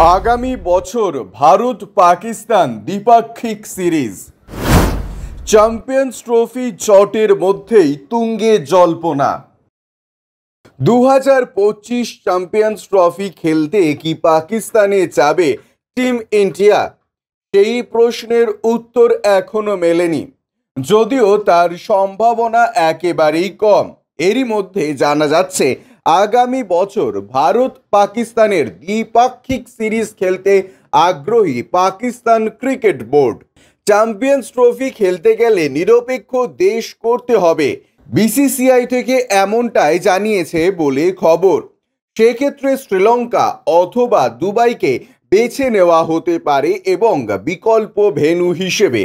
আগামী বছর ভারত পাকিস্তান দ্বিপাক্ষিক সিরিজ। চ্যাম্পিয়ন্স ট্রফি জটের মধ্যেই তুঙ্গে জল্পনা। 2025 চ্যাম্পিয়ন্স ট্রফি খেলতে কি পাকিস্তানে যাবে টিম ইন্ডিয়া? সেই প্রশ্নের উত্তর এখনো মেলেনি, যদিও তার সম্ভাবনা একেবারেই কম। এরই মধ্যে জানা যাচ্ছে আগামী বছর ভারত পাকিস্তানের দ্বিপাক্ষিক সিরিজ খেলতে আগ্রহী Pakistan cricket board. Champions trophy খেলতে গেলে নিরপেক্ষ দেশ করতে হবে, বিসিসিআই থেকে এমনটাই জানিয়েছে বলে খবর। সেক্ষেত্রে শ্রীলঙ্কা অথবা দুবাইকে বেছে নেওয়া হতে পারে এবং বিকল্প ভেন্যু হিসেবে।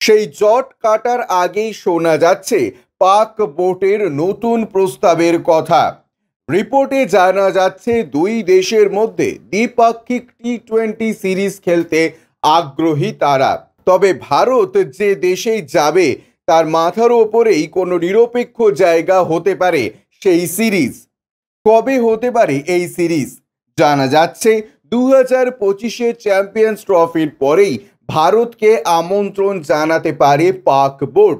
সেই জট কাটার আগেই শোনা যাচ্ছে পাক বোর্ডের নতুন প্রস্তাবের কথা। রিপোর্টে জানা যাচ্ছে দুই দেশের মধ্যে দ্বিপাক্ষিক টি-20 সিরিজ খেলতে আগ্রহী তারা। তবে ভারত যে দেশেই যাবে তার মাথার ওপরেই কোনো নিরপেক্ষ জায়গা হতে পারে সেই সিরিজ। কবে হতে পারে এই সিরিজ? জানা যাচ্ছে 2025 চ্যাম্পিয়ন্স ট্রফির পরেই ভারতকে আমন্ত্রণ জানাতে পারে পাক বোর্ড।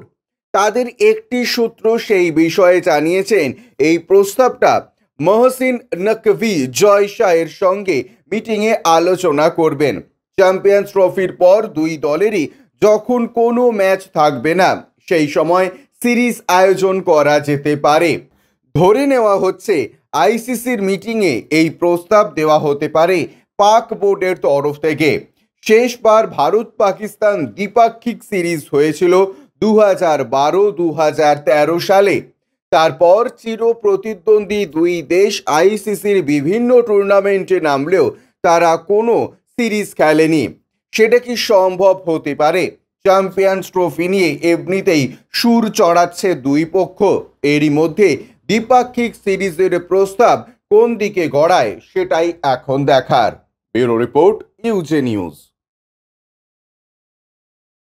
তাদের একটি সূত্র সেই বিষয়ে জানিয়েছেন এই প্রস্তাবটা মহসিন নকভি জয় শাহের সঙ্গে মিটিংয়ে আলোচনা করবেন। চ্যাম্পিয়ন্স ট্রফির পর দুই দলেরই যখন কোনো ম্যাচ থাকবে না, সেই সময় সিরিজ আয়োজন করা যেতে পারে। ধরে নেওয়া হচ্ছে আইসিসির মিটিংয়ে এই প্রস্তাব দেওয়া হতে পারে পাক বোর্ডের তরফ থেকে। শেষবার ভারত পাকিস্তান দ্বিপাক্ষিক সিরিজ হয়েছিল 2012-2013 সালে। তারপর চির প্রতিদ্বন্দ্বী দুই দেশ আইসিসির বিভিন্ন টুর্নামেন্টে নামলেও তারা কোনো সিরিজ খেলেনি। সেটা কি সম্ভব হতে পারে? চ্যাম্পিয়ন্স ট্রফি নিয়ে এমনিতেই সুর চড়াচ্ছে দুই পক্ষ। এরই মধ্যে দ্বিপাক্ষিক সিরিজের প্রস্তাব কোন দিকে গড়ায় সেটাই এখন দেখার। ব্যুরো রিপোর্ট, ইউজে নিউজ।